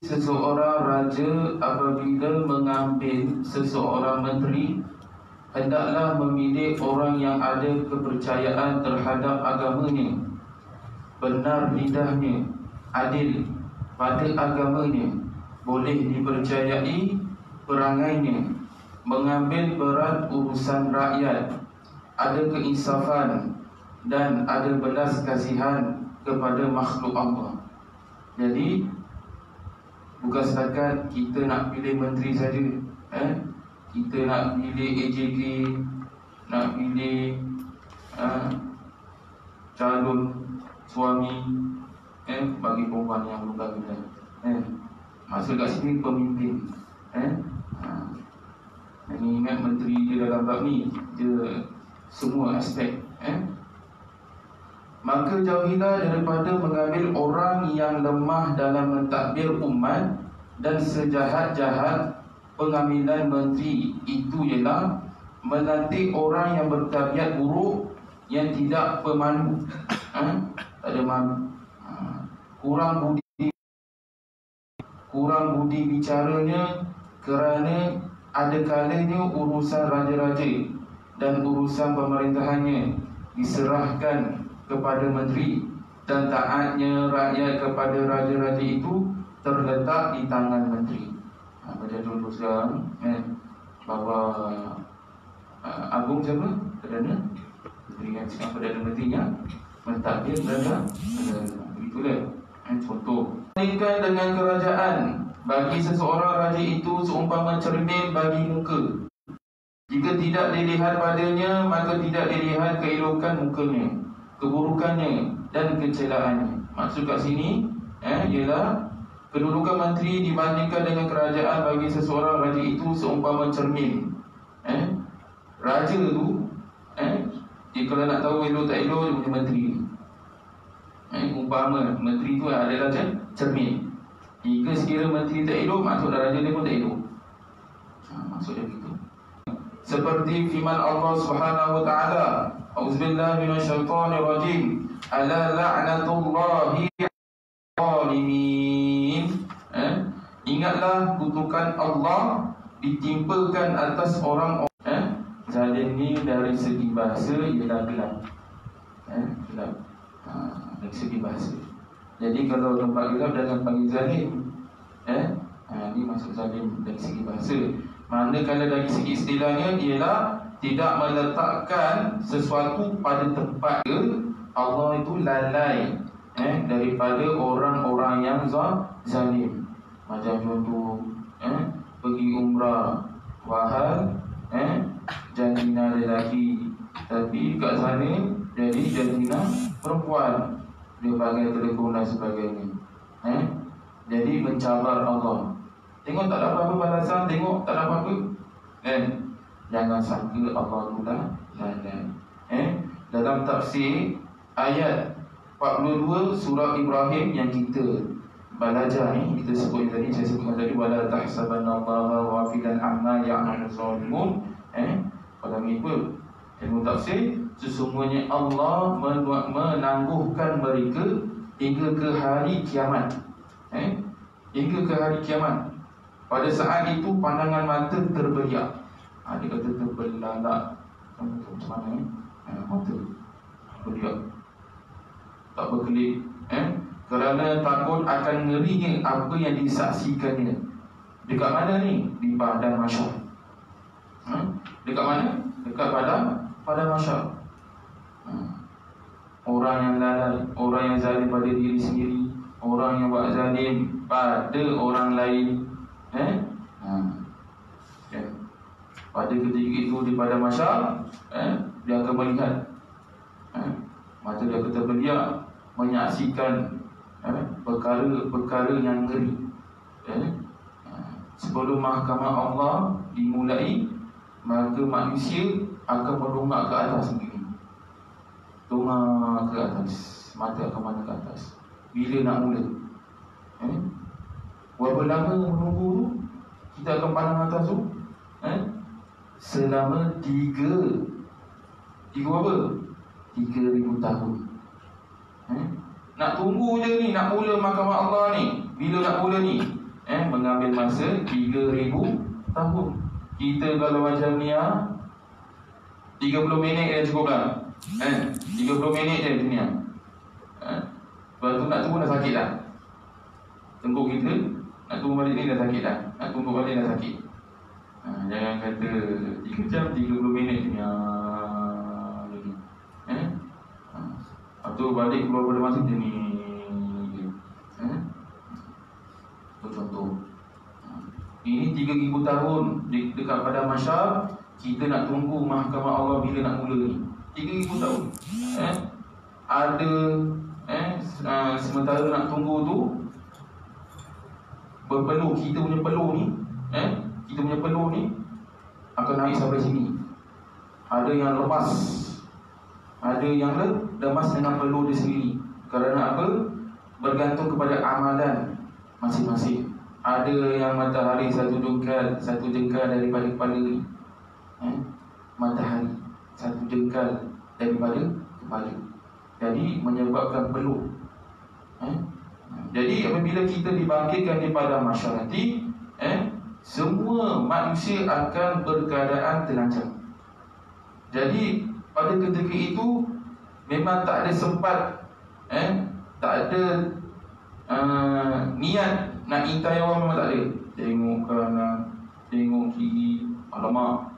Seseorang raja apabila mengambil seseorang menteri, hendaklah memilih orang yang ada kepercayaan terhadap agamanya, benar lidahnya, adil pada agamanya, boleh dipercayai perangainya, mengambil berat urusan rakyat, ada keinsafan dan ada belas kasihan kepada makhluk Allah. Jadi bukan setakat kita nak pilih menteri saja, kita nak pilih AJK, nak pilih calon suami bagi perempuan yang belum kahwin. Maksud kat sini pemimpin. Ini ingat menteri dia dalam bab ni, dia semua aspek. Maka jauhilah daripada mengambil orang yang lemah dalam mentadbir umat, dan sejahat-jahat pengambilan menteri itu ialah melantik orang yang bertabiat buruk, yang tidak pemalu, tak ada malu, kurang budi bicaranya, kerana ada kalanya urusan raja-raja dan urusan pemerintahannya diserahkan kepada menteri, dan taatnya rakyat kepada raja-raja itu terletak di tangan menteri. Macam contoh sekarang, bahawa Agung siapa? Perdana Menteri kan, sekarang Perdana Menterinya mentadbir Perdana. Itulah contoh. Bandingkan dengan kerajaan, bagi seseorang raja itu seumpama cermin bagi muka. Jika tidak dilihat padanya, maka tidak dilihat keelokan mukanya, keburukannya dan kecelaannya. Maksud kat sini ialah kedudukan menteri dibandingkan dengan kerajaan bagi seseorang raja itu seumpama cermin. Raja tu dia kalau nak tahu elok tak elok, dia punya menteri. Umpama menteri tu adalah cermin. Jika sekiranya menteri tak elok, maksud raja dia pun tak elok. Maksud dia begitu. Seperti firman Allah Subhanahu wa taala, A'udzubillahi minasyaitonirrajim. Ala la'natullahi 'alal-zalimin. Ingatlah kutukan Allah ditimpakan atas orang zalim ni. Dari segi bahasa ialah gelap. Gelap. Dari segi bahasa. Jadi kalau tempat gelap jangan panggil zalim. Ini maksud zalim dari segi bahasa. Manakala dari segi istilahnya ialah tidak meletakkan sesuatu pada tempat dia. Allah itu lalai daripada orang-orang yang zalim. Macam contoh pergi umrah wahal, jantina lelaki, tapi kat sana jadi jantina perempuan, dia pakai telefon dan sebagainya. Jadi mencabar Allah. Tengok tak ada apa-apa balasan, tengok tak ada apa-apa. Jangan sangka Allah tu lalai. Dalam tafsir ayat 42 surah Ibrahim yang kita belajar ni, kita sebut tadi, saya sebutkan tadi, wala tahsabannallaha ghafilan amma ya'malul zalimun. Kalau mengikut ilmu tafsir, sesungguhnya Allah menangguhkan mereka hingga ke hari kiamat. Hingga ke hari kiamat. Pada saat itu pandangan mata terbeliak. Dia kata terbelalak. Macam mana mata beliak, tak berkelip, kerana takut akan ngerinya apa yang disaksikannya. Dekat mana ni? Di padang mahsyar. Dekat mana? Dekat padang mahsyar. Orang yang lalai, orang yang zalim pada diri sendiri, orang yang buat zalim pada orang lain, pada ketika itu di padang mahsyar, dia akan melihat, mata dia akan terbeliak menyaksikan perkara-perkara yang ngeri. Sebelum mahkamah Allah dimulai, maka manusia akan mendongak ke atas begini, dongak ke atas, mata akan mana ke atas. Bila nak mula? Berapa lama menunggu? Kita akan pandang atas tu selama 3 berapa? 3,000 tahun. Nak tunggu je ni, nak mula mahkamah Allah ni. Bila nak mula ni? mengambil masa 3,000 tahun. Kita kalau macam ni 30 minit dah cukup lah. 30 minit je macam ni lepas tu nak turun dah sakit dah. Tengkuk kita nak turun balik ni dah sakit dah. Nak tunggu balik dah sakit. Jangan kata 3 jam 30 minit ni lepas tu balik keluar pada masa macam ni. Contoh ini 3,000 tahun dekat pada mahsyar. Kita nak tunggu mahkamah Allah bila nak mula ni 3,000 tahun. Ada sementara nak tunggu tu berpeluh. Kita punya peluh ni kita punya peluh ni akan naik sampai sini. Ada yang lepas, ada yang lemas dengan peluh dia sendiri. Kerana apa? Bergantung kepada amalan masing-masing. Ada yang matahari satu jengkal daripada kepala ni. Matahari satu jengkal daripada kepala. Jadi menyebabkan peluh. Jadi apabila kita dibangkitkan daripada mahsyar nanti, semua manusia akan berkeadaan telanjang. Jadi pada ketika itu memang tak ada sempat, tak ada niat nak intai orang, memang tak ada. Tengok kanan, tengok kiri, alamak,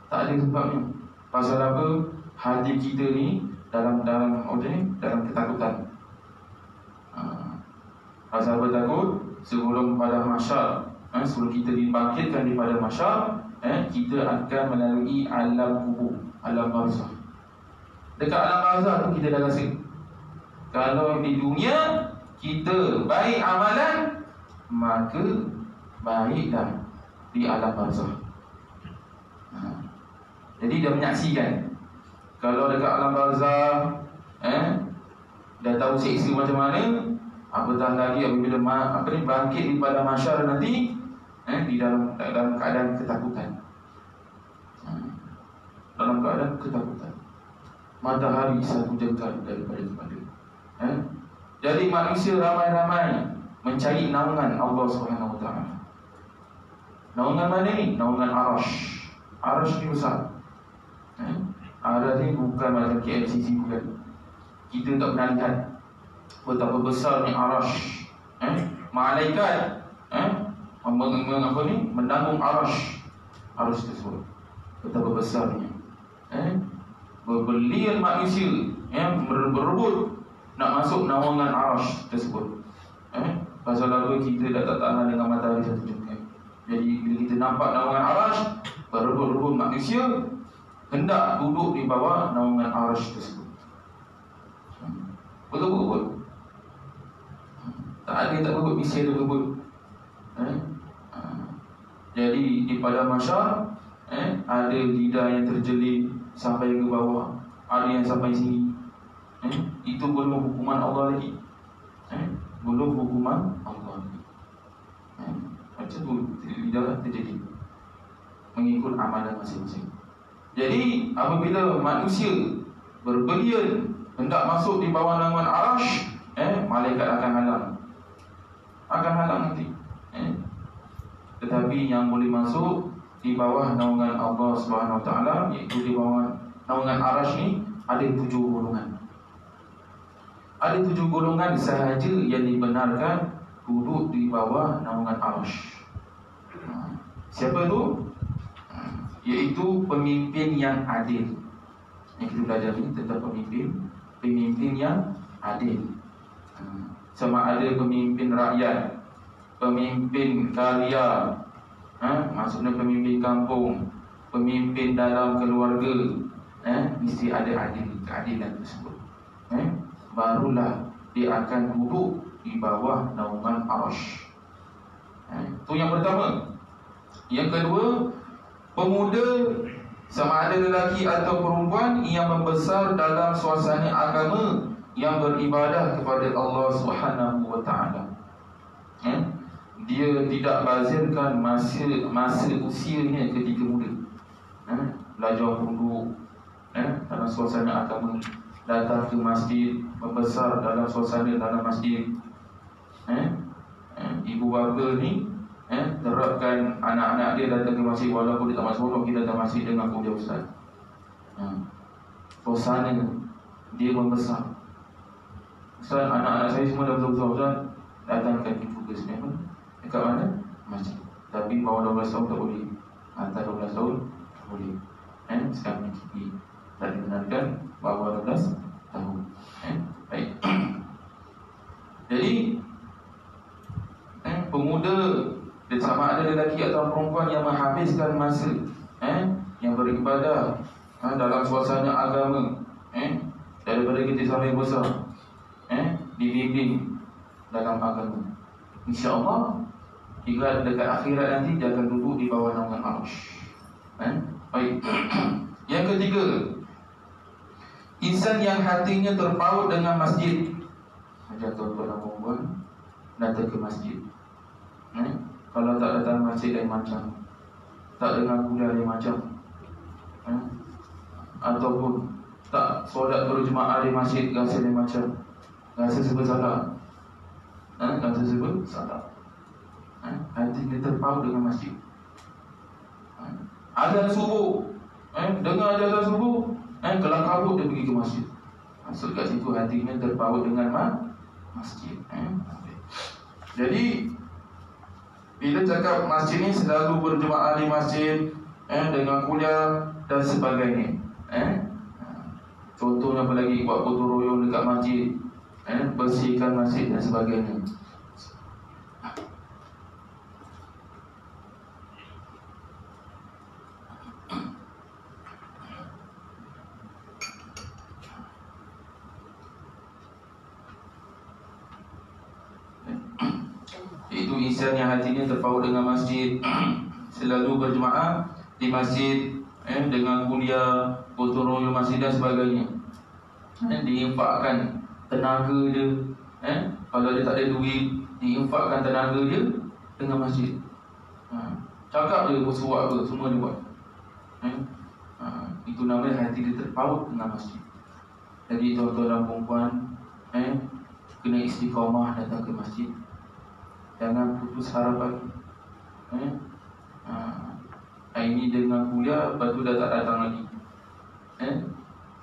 tak ada sebabnya. Pasal apa? Hati kita ni dalam ketakutan. Pasal apa takut? Sebelum pada mahsyar, sebelum kita dibangkitkan daripada mahsyar, kita akan melalui alam kubur, alam barzah. Dekat alam barzah tu kita dah rasa, kalau di dunia kita baik amalan, maka baiklah di alam barzah. Jadi dia menyaksikan. Kalau dekat alam barzah dah tahu siksa macam mana, apatah lagi apabila bangkit daripada mahsyar nanti, di dalam keadaan ketakutan. Dalam keadaan ketakutan. Matahari satu jengkal daripada kepala. Jadi manusia ramai-ramai mencari naungan Allah Subhanahu Wa Taala. Naungan mana ni? Naungan Arash. Arash ni besar. Arash ni bukan macam KLCC, bukan. Kita tak pernah lihat betapa besar ni Arash. Malaikat menanggung Arash. Arash tersebut betapa besarnya. Berbilion manusia berebut nak masuk naungan Arash tersebut. Pasal apa? Kita dah tak tahan dengan matahari satu jengkal. Jadi bila kita nampak naungan Arash, berebut-rebut manusia hendak duduk di bawah naungan Arash tersebut. Berebut-rebut. Tak ada yang tak berebut, mesti ada berebut. Jadi di pada mahsyar, ada lidah yang terjelit sampai ke bawah, ada yang sampai sini. Itu belum hukuman Allah lagi. Belum hukuman Allah lagi. Macam tu lidah terjadi mengikut amalan masing-masing. Jadi apabila manusia berbelian hendak masuk di bawah naungan Arash, malaikat akan halang. Akan halang nanti. Tetapi yang boleh masuk di bawah naungan Allah Subhanahu Wa Taala, iaitu di bawah naungan Arash ni, ada 7 golongan. Ada 7 golongan sahaja yang dibenarkan duduk di bawah naungan Arash. Siapa tu? Iaitu pemimpin yang adil. Yang kita belajar ni tentang pemimpin yang adil. Sama ada pemimpin rakyat, pemimpin karya, maksudnya pemimpin kampung, pemimpin dalam keluarga, mesti ada keadilan tersebut. Barulah dia akan duduk di bawah naungan Arash. Itu yang pertama. Yang kedua, pemuda, sama ada lelaki atau perempuan, yang membesar dalam suasana agama, yang beribadah kepada Allah Subhanahu Wa Taala. Dia tidak bazirkan masa usianya ketika muda. Belajar duduk dalam suasana agama, datang ke masjid, membesar dalam suasana dalam masjid. Ibu bapa ni terapkan anak-anak dia datang ke masjid, walaupun dia tak masuk, kita datang masjid dengan kuliah ustaz. Suasana dia membesar. Ustaz, anak-anak saya semua dah besar-besar, Ustaz, datangkan ibu ke sini. Dekat mana? Masjid. Tapi bawah 12 tahun tak boleh, atas 12 tahun tak boleh. Sekarang PKP tak dibenarkan bawah 12 tahun. Baik. Jadi pemuda, sama ada lelaki atau perempuan yang menghabiskan masa yang beribadah dalam suasana agama, daripada kita sampai besar, dibimbing dalam agama, insya-Allah hingga dekat akhirat nanti dia akan duduk di bawah naungan Arsh. Baik. Yang ketiga, insan yang hatinya terpaut dengan masjid. Ajak tuan-tuan dan puan datang ke masjid. Kalau tak datang masjid lain macam, tak dengar kuliah lain macam, ataupun tak solat berjemaah di masjid, rasa lain macam, rasa serba salah, rasa serba salah. Hatinya terpaut dengan masjid. Azan subuh, dengar azan subuh, kelang kabut dia pergi ke masjid. Maksud kat situ hatinya terpaut dengan masjid. Jadi bila cakap masjid ni selalu berjemaah di masjid, dengan kuliah dan sebagainya. Contohnya apa lagi, buat gotong royong dekat masjid, bersihkan masjid dan sebagainya. Itu insan yang hatinya terpaut dengan masjid, selalu berjemaah di masjid, dengan kuliah, gotong royong masjid dan sebagainya. Diinfakkan tenaga dia, kalau dia tak ada duit, diinfakkan tenaga dia dengan masjid. Cakap dia bersuap apa, semua dia buat. Itu namanya hati dia terpaut dengan masjid. Jadi tuan-tuan dan puan, kena istiqamah datang ke masjid. Jangan putus harapan. Ini dengan kuliah, lepas tu dah tak datang lagi.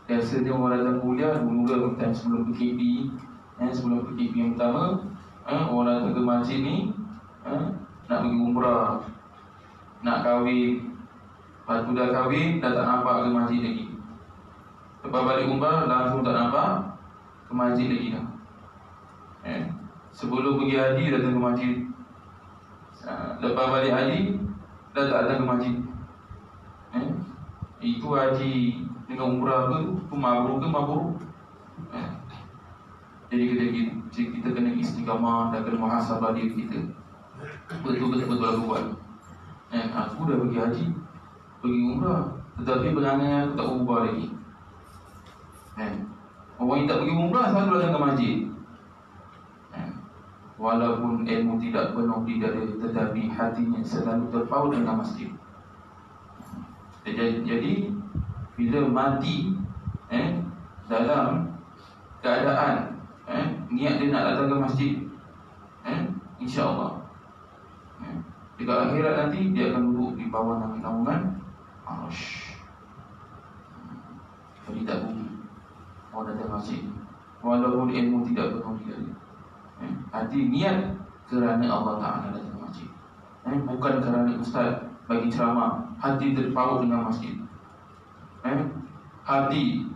Biasanya orang datang kuliah dulu time sebelum PKP, sebelum PKP yang pertama, orang datang ke masjid ni nak pergi umrah, nak kahwin. Lepas tu dah kahwin, dah tak nampak ke masjid lagi. Lepas balik umrah, langsung tak nampak ke masjid lagi dah. Sebelum pergi haji datang ke masjid, lepas balik haji dah tak datang ke masjid. Itu haji dengan umrah ke tu mabrur ke mabrur. Jadi kita kena istiqamah dan kena muhasabah diri kita. Betul-betul aku buat. Aku dah pergi haji, pergi umrah, tetapi perangai aku tak ubah lagi. Orang yang tak pergi umrah selalu datang ke masjid. Walaupun ilmu tidak penuh di dada, tetapi hatinya selalu terpaut dengan masjid. Jadi bila mati dalam keadaan niat dia nak datang ke masjid, insya-Allah dekat akhirat nanti dia akan duduk di bawah naungan Arsh. Jadi tak rugi orang datang masjid, walaupun ilmu tidak penuh di dada. Hati niat kerana Allah Ta'ala datang ke masjid, bukan kerana ustaz bagi ceramah. Hati terpaut dengan masjid. Hati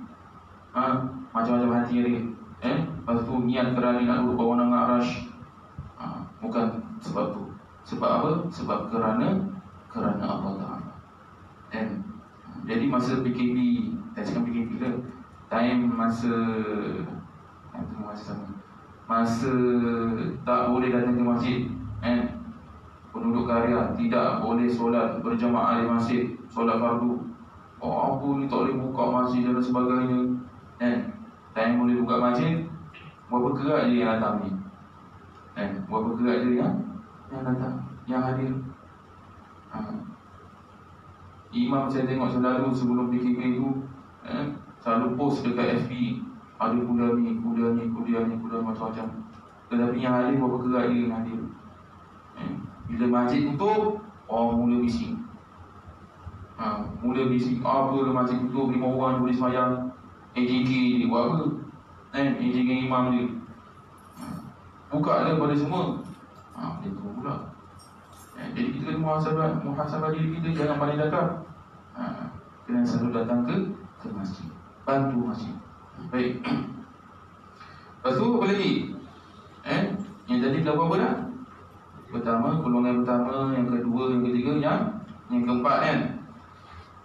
macam-macam hati dia. Lepas tu niat kerana nak duduk bawah naungan Arsh, bukan sebab tu. Sebab apa? Sebab kerana Allah Ta'ala. Jadi masa PKP, tak cakap PKP ke, time masa masa tak boleh datang ke masjid, penduduk karya tidak boleh solat berjamaah di masjid, solat fardu. Aku ni tak boleh buka masjid dan sebagainya. Time boleh buka masjid, berapa kerat je yang datang ni, berapa kerat je yang datang, yang hadir. Imam saya tengok selalu sebelum PKP tu, selalu post dekat FB, ada kuliah ni macam-macam. Tetapi yang hadir berapa kerat dia yang hadir. Bila masjid tutup, orang mula bising. Mula bising, apa lah masjid tutup, 5 orang boleh sembahyang. AJK ni buat apa? AJK imam dia. Buka lah pada semua. Dia tu pula. Jadi kita kena muhasabah diri kita, jangan pandai dakar. Kena selalu datang ke masjid, bantu masjid. Baik. Lepas tu apa lagi? Yang tadi berapa dah? Pertama, golongan pertama, yang kedua, yang ketiga, yang keempat kan?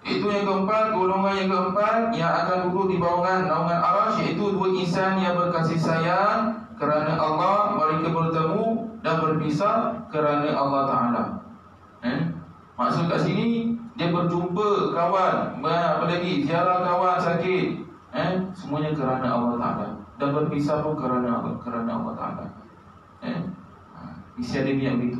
Itu yang keempat, golongan yang keempat yang akan duduk di bawah naungan arasy, iaitu dua insan yang berkasih sayang kerana Allah, mereka bertemu dan berpisah kerana Allah Ta'ala. Maksud kat sini, dia berjumpa kawan, apa lagi, ziarah kawan sakit, semuanya kerana Allah Ta'ala. Dan berpisah pun kerana Allah Ta'ala. Mesti ada niat begitu.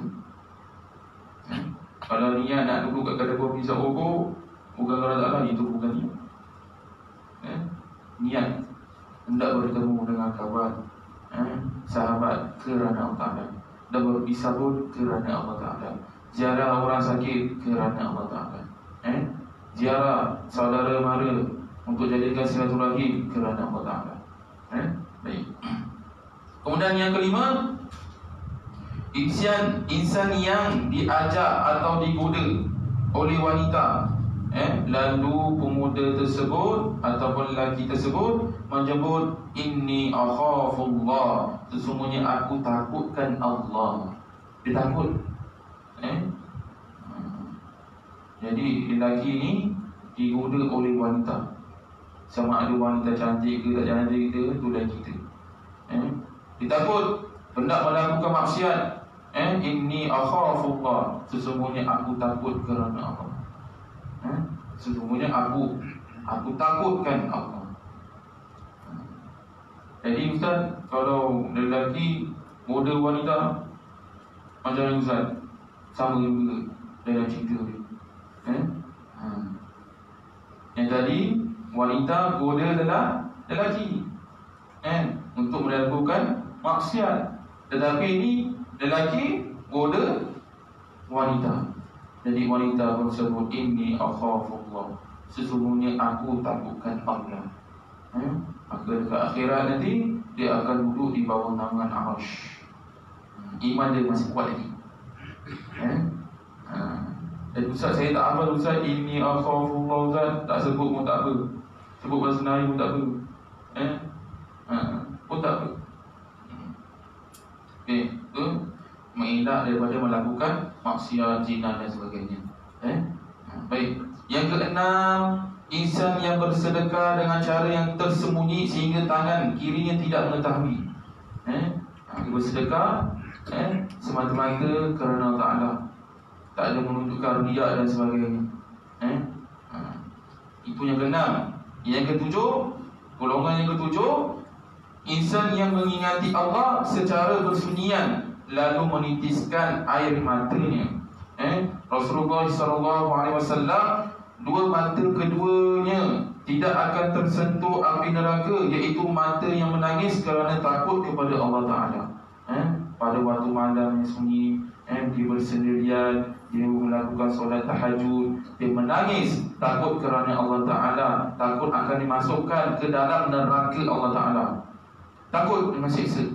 Kalau niat nak duduk kat kedai kopi pisau rokok, bukan kerana Allah, itu bukan niat. Niat hendak bertemu dengan kawan, sahabat kerana Allah Ta'ala. Dan berpisah pun kerana Allah Ta'ala. Ziarah orang sakit kerana Allah Ta'ala. Ziarah saudara mara untuk jadikan silaturahim kerana Allah Ta'ala. Baik. Kemudian yang kelima, insan yang diajak atau digoda oleh wanita, lalu pemuda tersebut ataupun lelaki tersebut menyebut, inni akhafullah, sesungguhnya aku takutkan Allah. Dia takut. Jadi lelaki ni digoda oleh wanita, sama ada wanita cantik ke tak cantik ke, tu dah kita. Dia takut hendak melakukan maksiat. Inni akhafullah, sesungguhnya aku takut kerana Allah. Sesungguhnya aku takutkan Allah. Jadi Ustaz, kalau lelaki goda wanita, macam mana Ustaz? Sama juga dalam cerita dia. Yang tadi wanita goda lelaki untuk melakukan maksiat, tetapi ini lelaki goda wanita. Jadi wanita tersebut, inni akhafullah, sesungguhnya aku takutkan Allah. Maka dekat akhirat nanti dia akan duduk di bawah naungan arasy. Iman dia masih kuat lagi. Dan Ustaz, saya tak hafal Ustaz, inni akhafullah Ustaz, tak sebut pun tak apa, sebut bahasa Melayu pun tak apa, pun tak apa. Itu mengelak daripada melakukan maksiat, zina dan sebagainya. Baik. Yang keenam, insan yang bersedekah dengan cara yang tersembunyi sehingga tangan kirinya tidak mengetahui. Dia bersedekah semata-mata kerana Allah Ta'ala, tak ada menunjukkan riya dan sebagainya. Itu yang keenam. Yang ketujuh, golongan yang ketujuh, insan yang mengingati Allah secara bersunyian lalu menitiskan air matanya. Rasulullah SAW, dua mata keduanya tidak akan tersentuh api neraka, iaitu mata yang menangis kerana takut kepada Allah Ta'ala. Pada waktu malam yang sunyi, dia bersendirian, dia melakukan solat tahajud, dia menangis takut kerana Allah Ta'ala, takut akan dimasukkan ke dalam neraka Allah Ta'ala, takut dengan siksa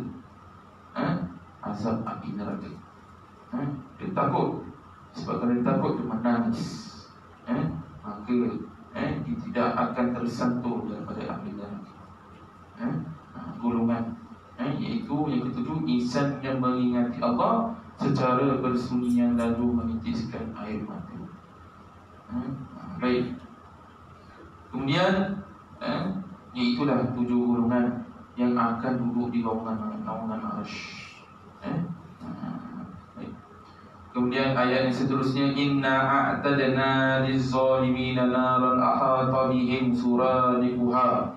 azab api neraka. Dia takut. Sebab kalau dia takut, dia menangis, maka dia tidak akan tersentuh daripada api neraka. Golongan iaitu yang ketujuh, insan yang mengingati Allah secara bersunyian lalu menitiskan air mata. Baik. Kemudian iaitulah 7 golongan yang akan duduk di bawah naungan arasy. Kemudian ayat yang seterusnya, inna a'tadna liz-zalimina naran ahata bihim suradiquha.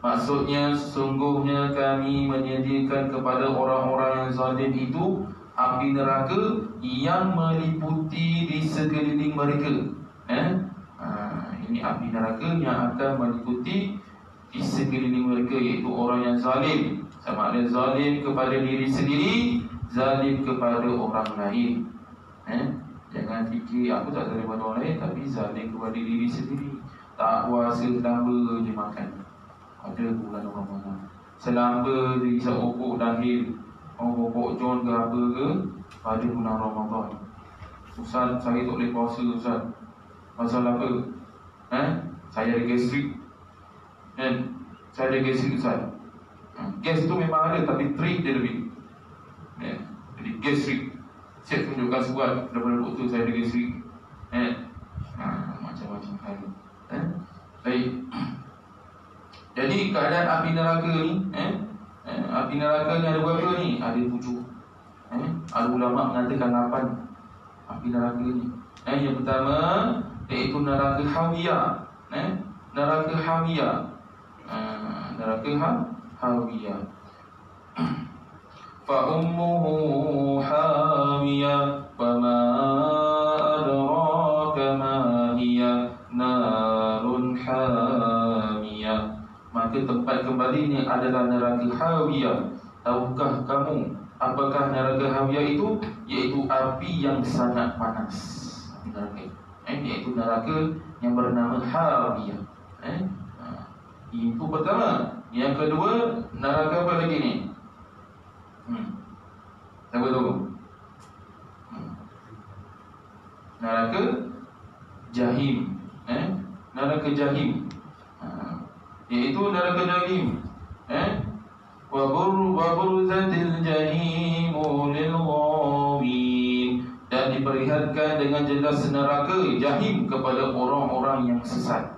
Maksudnya, sesungguhnya kami menyediakan kepada orang-orang yang zalim itu api neraka yang meliputi di sekeliling mereka. Ini api neraka yang akan meliputi di sekeliling mereka, iaitu orang yang zalim. Sama ada zalim kepada diri sendiri, zalim kepada orang lain. Jangan fikir aku tak zalim pada orang lain, tapi zalim kepada diri sendiri. Tak puasa selamba je makan. Ada bulan Ramadan. Selamba je isap rokok dahil, rokok John ke apa ke, pada bulan Ramadan. Ustaz, saya tak boleh puasa Ustaz. Pasal apa? Saya ada gastrik. Saya ada gastrik Ustaz. Gas tu memang ada, tapi trik dia lebih. Jadi gastrik. Saya tunjukkan surat daripada doktor saya ada gastrik. Macam-macam hal. Baik. Jadi keadaan api neraka ni, api neraka ni ada berapa ni? Ada 7. Ada ulama mengatakan 8 api neraka ni. Yang pertama iaitu neraka Hawiyah. Neraka Hawiyah. Neraka Hawiyah. Fa ummuhu hawiyah wa ma adraka ma hiya narun hamiyah. Maka tempat kembalinya adalah neraka Hawiyah. Tahukah kamu apakah neraka Hawiyah itu? Iaitu api yang sangat panas. Api neraka. Iaitu neraka yang bernama Hawiyah. Itu pertama. Yang kedua, neraka apa lagi ni? Siapa tahu? Neraka Jahim. Neraka Jahim. Iaitu neraka Jahim. Wa burzatil jahimu lil ghawin. Dan diperlihatkan dengan jelas neraka Jahim kepada orang-orang yang sesat.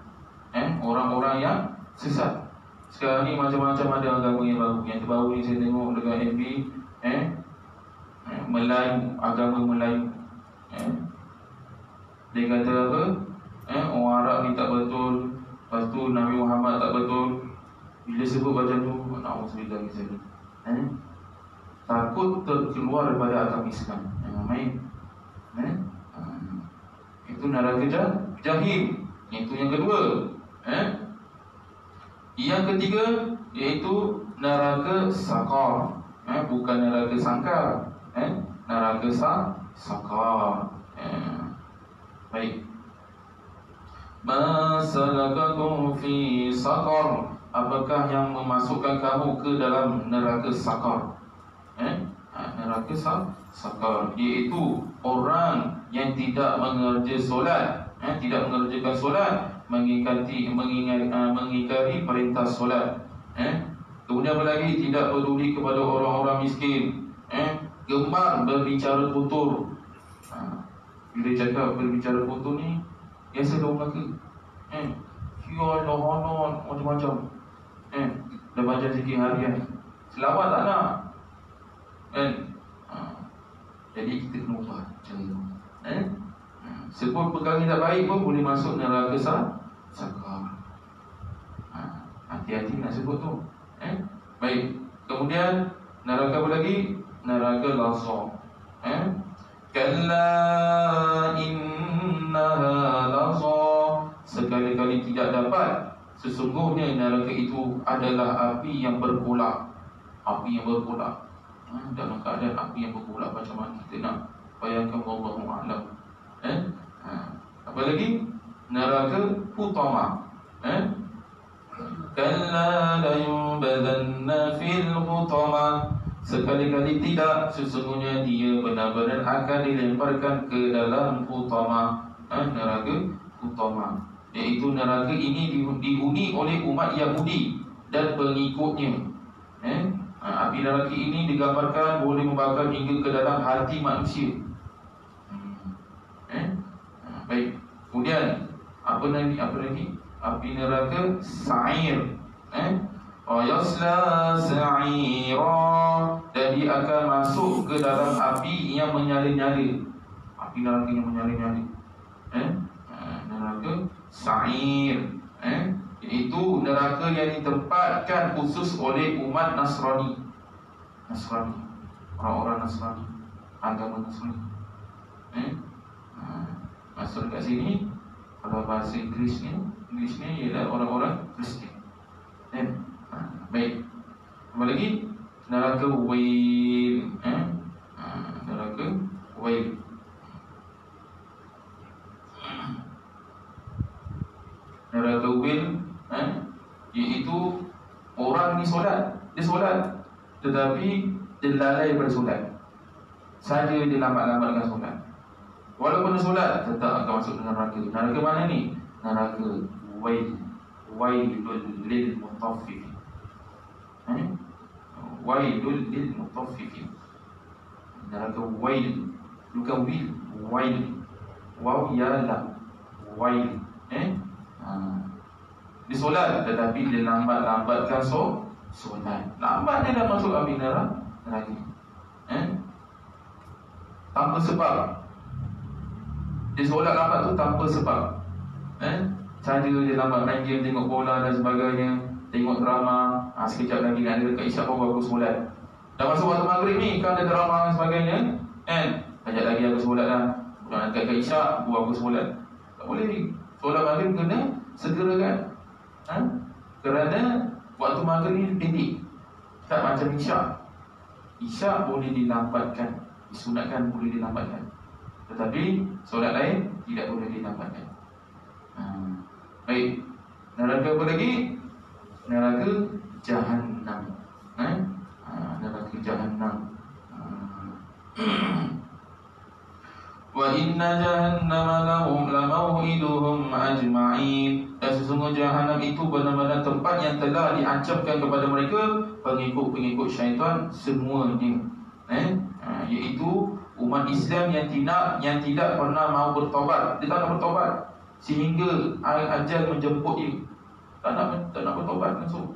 Orang-orang yang sesat. Sekarang ni macam-macam ada agama yang baru. Yang terbaru ni saya tengok dekat FB, Melayu, agama Melayu. Dia kata apa? Orang Arab ni tak betul. Lepas tu Nabi Muhammad tak betul. Bila sebut macam tu, na'udzubillah min zalik. Takut terkeluar daripada agama Islam. Jangan main. Itu neraka Jahim. Itu yang kedua. Yang ketiga iaitu neraka Saqar. Bukan neraka Sangkar. Neraka Saqar. Baik. Ma salakakum fi Saqar. Apakah yang memasukkan kamu ke dalam neraka Saqar? Neraka Saqar iaitu orang yang tidak mengerja solat, tidak mengerjakan solat, mengingkari perintah solat. Kemudian apa lagi? Tidak peduli kepada orang-orang miskin. Gemar berbicara kotor. Bila cakap berbicara kotor ni, biasa dia orang kata sial, honon, macam-macam. Dah baca zikir harian, selawat tak nak. Jadi kita kena ubah cara tu. Sebut perkara tak baik pun boleh masuk neraka Saqar. Hati-hati nak sebut tu. Baik. Kemudian neraka apa lagi? Neraka Lazza. Kalla innaha lazza. Sekali-kali tidak dapat. Sesungguhnya neraka itu adalah api yang bergolak. Api yang bergolak. Dalam keadaan api yang bergolak, macam mana kita nak bayangkan? Wallahu a'lam. Apa lagi? Neraka Hutama. Kalla la yunbadanna fil hutama. Sekali-kali tidak, sesungguhnya dia benar-benar akan dilemparkan ke dalam Hutama. Neraka Hutama, iaitu neraka ini dihuni oleh umat Yahudi dan pengikutnya. Api neraka ini digambarkan boleh membakar hingga ke dalam hati manusia. Baik. Kemudian apa lagi? Api neraka Sa'ir. Yasla sa'ira. Dan dia akan masuk ke dalam api yang menyala-nyala. Api neraka yang menyala-nyala. Neraka Sa'ir. Iaitu neraka yang ditempatkan khusus oleh umat Nasrani. Orang-orang Nasrani, agama Nasrani. Masuk kat sini. Kalau bahasa Inggeris ni ialah orang-orang Kristian. Baik. Apa lagi? Neraka Wail. Neraka Wail. iaitu orang ni solat, dia solat tetapi dia lalai pada solat, saja dia lambat-lambatkan solat. Walaupun dia solat, tetap akan masuk dalam neraka. Neraka mana ni? Neraka wailul lil mutaffifin. Wailul lil mutaffifin. Neraka wail, bukan wil, wail. Waw ya lam. Wail. Dia solat tetapi dia lambat-lambatkan solat. Lambat dia dah masuk api neraka. Tanpa sebab. Dia solat lambat tu tanpa sebab. Saja dia lambat main game, tengok bola dan sebagainya, tengok drama. Sekejap lagi nak dekat isyak baru aku solat. Dah masuk waktu maghrib ni, kan ada drama dan sebagainya, sekejap lagi aku solat dah. Nak dekat isyak baru aku solat. Tak boleh ni. Solat maghrib kena segerakan. Kerana waktu maghrib ni pendek, tak macam isyak. Isyak boleh dilambatkan, disunatkan boleh dilambatkan, tetapi solat lain tidak boleh dilambatkan. Baik, neraka apa lagi? Neraka Jahannam. Neraka Jahannam. Wa inna jahannama lamaw'iduhum ajma'in. Dan sesungguhnya Jahannam itu benar-benar tempat yang telah diancamkan kepada mereka, pengikut-pengikut syaitan semuanya. Iaitu umat Islam yang tidak pernah mau bertobat. Dia tak nak bertobat sehingga ajal menjemput dia. Tak nak bertobat langsung.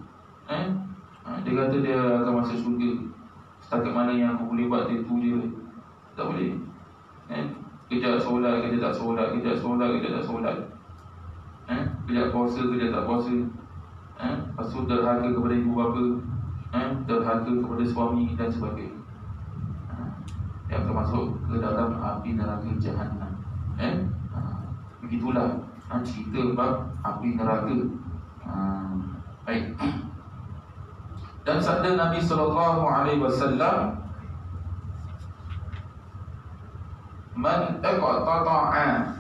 Dia kata dia akan masuk syurga. Setakat mana yang aku boleh buat, dia tu je. Tak boleh. Kejap solat, kejap tak solat, kejap solat, kejap tak solat. Kejap puasa, kejap tak puasa. Lepas tu derhaka kepada ibu bapa, derhaka kepada suami dan sebagainya. Yang akan masuk ke dalam api neraka Jahannam. Begitulah cerita bab api neraka. Baik. Dan sabda Nabi SAW, man iqtata'a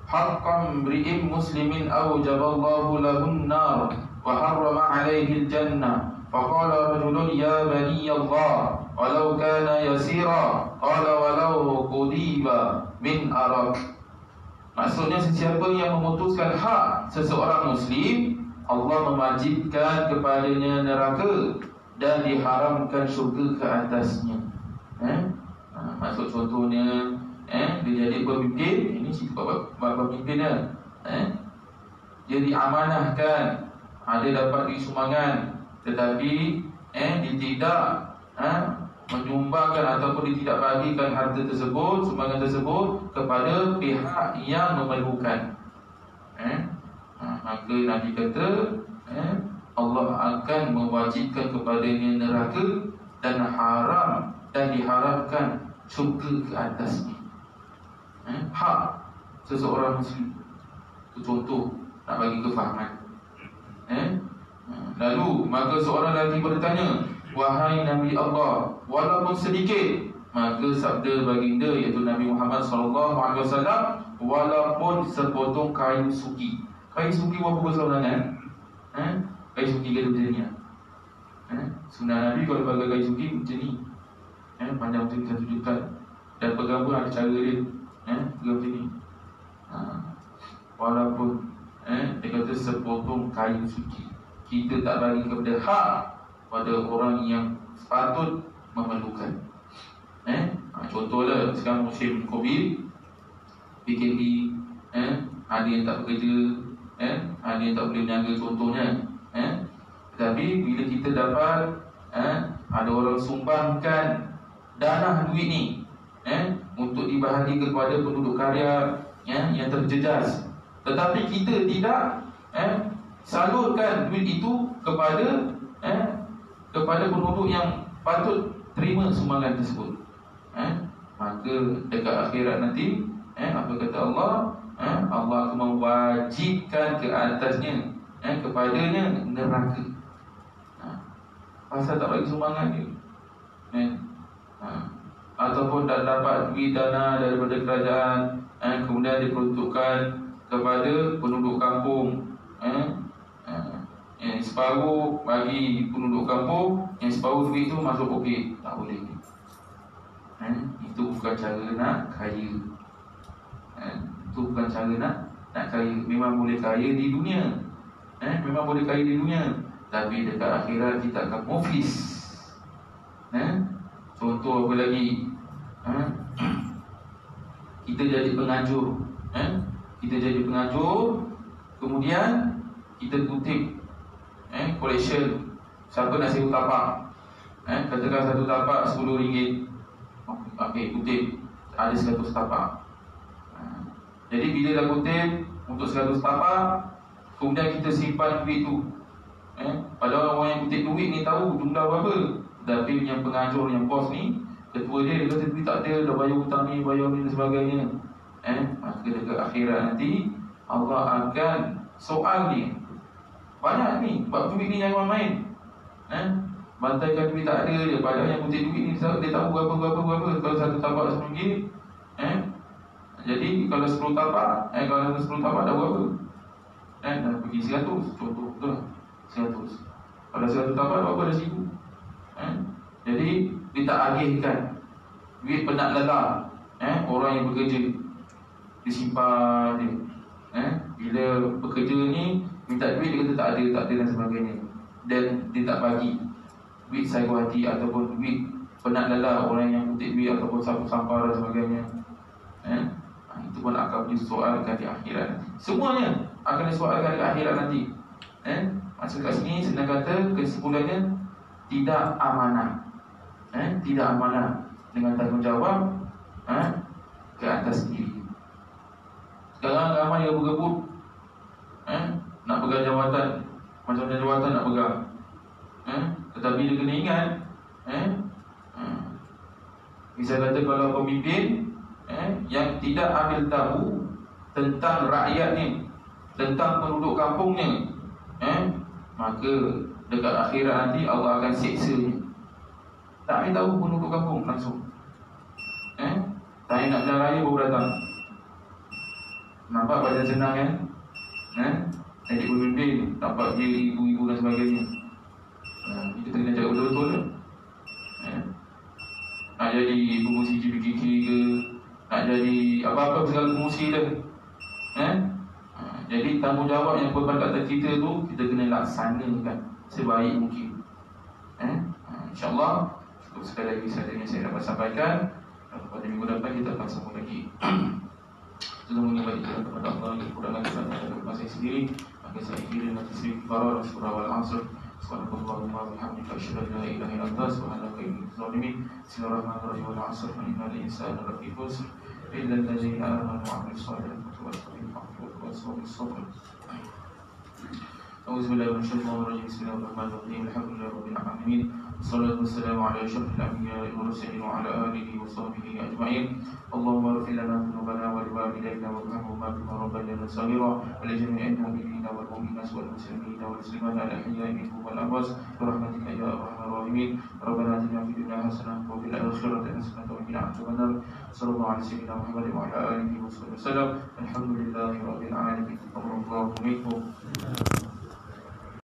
haqqan mri'in muslimin awjaballahu lahun nar wa harrama 'alaihi al-jannah. Faqala rajulun ya bani Allah walau kana yasira, qala walau qudiba min arak. Maksudnya, sesiapa yang memutuskan hak seseorang muslim, Allah mewajibkan kepadanya neraka dan diharamkan syurga ke atasnya. Maksud contohnya, dia jadi pemimpin. Ini cerita bab pemimpinnya. Dia diamanahkan, ada dapat duit sumbangan, tetapi dia tidak menyumbangkan ataupun dia tidak bagikan harta tersebut, sumbangan tersebut kepada pihak yang memerlukan. Maka Nabi kata, Allah akan mewajibkan kepadanya neraka dan diharamkan syurga ke atasnya. Hak seseorang muslim. Itu contoh nak bagi kefahaman. Lalu maka seorang lelaki bertanya, wahai Nabi Allah, walaupun sedikit. Maka sabda baginda, iaitu Nabi Muhammad SAW, walaupun sepotong kayu suki. Kayu suki berapa besar tangan? Kayu suki kata macam ni. Sunnah Nabi kalau pakai kayu suki macam ni, panjang macam ni, 1 juta. Dan penggabung ada cara dia, macam ni. Walaupun dia kata sepotong kayu suki, kita tak bagi kepada hak pada orang yang sepatut memerlukan. Contohlah sekarang musim COVID, PKP, ada yang tak bekerja, ada yang tak boleh berniaga contohnya. Tetapi bila kita dapat ada orang sumbangkan dana duit ni untuk dibahagi kepada penduduk karya yang terjejas, tetapi kita tidak salurkan duit itu kepada penduduk yang patut terima sumbangan tersebut, maka dekat akhirat nanti apa kata Allah? Allah akan mewajibkan ke atasnya, kepadanya neraka. Pasal tak bagi sumbangan dia, ataupun tak dapat duit dana daripada kerajaan, kemudian diperuntukkan kepada penduduk kampung, Yang separuh bagi penduduk kampung, yang separuh duit tu masuk poket. Tak boleh. Itu bukan cara nak kaya. Itu bukan cara nak kaya. Memang boleh kaya di dunia, memang boleh kaya di dunia, tapi dekat akhirat kita akan muflis. Contoh apa lagi? Kita jadi pengajur, kita jadi pengajur, kemudian kita kutip collection. Siapa nak sewa tapak, katakan satu tapak RM10. Okey, kutip ada 100 tapak. Jadi bila dah kutip untuk 100 tapak, kemudian kita simpan duit tu. Padahal orang yang kutip duit ni tahu jumlah berapa, tapi yang pengajur, yang bos ni, ketua dia kata duit tak ada, dah bayar hutang ni, bayar ni dan sebagainya. Maka dekat akhirat nanti Allah akan soal dia. Banyak ni, bab duit ni jangan main. Bantaikan duit tak ada je. Padahal yang kutip duit ni dia tahu berapa. Kalau satu tapak RM10, jadi kalau 10 tapak, kalau 10 tapak dah berapa? Dah pergi 100, contoh betul lah, 100. Kalau 100 tapak berapa dah 1000. Jadi dia tak agihkan duit penat lelah, orang yang bekerja disimpan dia. Bila bekerja ni minta duit, dia kata tak ada dan sebagainya, dan dia tak bagi duit sayur hati ataupun duit penat lelah orang yang kutip duit ataupun sapu sampah dan sebagainya. Itu pun akan disoalkan di akhirat nanti. Semuanya akan disoalkan di akhirat nanti. Maksud kat sini senang kata, kesimpulannya tidak amanah. Tidak amanah dengan tanggungjawab ke atas diri. Sekarang ramai yang berebut, nak pegang jawatan, macam-macam jawatan nak pegang. Tetapi dia kena ingat, misal kata kalau pemimpin yang tidak ambil tahu tentang rakyat ni, tentang penduduk kampungnya, maka dekat akhirat nanti Allah akan siksanya. Tak ambil tahu penduduk kampung langsung, tak nak jalan raya baru datang. Nampak badan senang kan? Jadi pemimpin dapat dia ibu-ibu dan sebagainya. Kita kena jaga betul-betul kan? Nak jadi pengurusi GPKK ke, nak jadi apa-apa segala pengurusi dah. Jadi tanggungjawab yang beban kat atas kita tu, kita kena laksanakan sebaik mungkin. InsyaAllah sekali lagi yang saya dapat sampaikan. Pada minggu depan kita akan sambung lagi. Semoga baik kepada Allah, kekurangan kepada saya sendiri. Maka saya kira nanti sering kibarah surah wal-asr. Subhanallahumma bihamdika asyhadu an la ilaha illa anta subhanaka inni kuntu minaz zalimin. Bismillahirrahmanirrahim. Wal 'asr innal insana lafi khusr illa alladziina aamanu wa 'amilus shalihati wa tawasaw bis-sabr. A'udzubillahi minasyaitonir rajim. Bismillahirrahmanirrahim. Alhamdulillahi rabbil alamin. Wassalatu wassalamu ala asyrafil anbiya'i wal mursalin wa ala alihi wa sahbihi ajma'in. Allahumma ighfir lana dhunubana wa liwalidayna warhamhuma kama rabbayana shaghira wa li jami'il mu'minina wal mu'minat wal muslimina wal muslimat al-ahya'i minhum wal amwat bi rahmatika ya arhamar rahimin. Rabbana atina fid dunya hasanah wa fil akhirati hasanah wa qina adzabannar. Sallallahu alaihi sayyidina Muhammad wa ala alihi wa sahbihi wasallam. Alhamdulillahi rabbil alamin. Allahu minkum.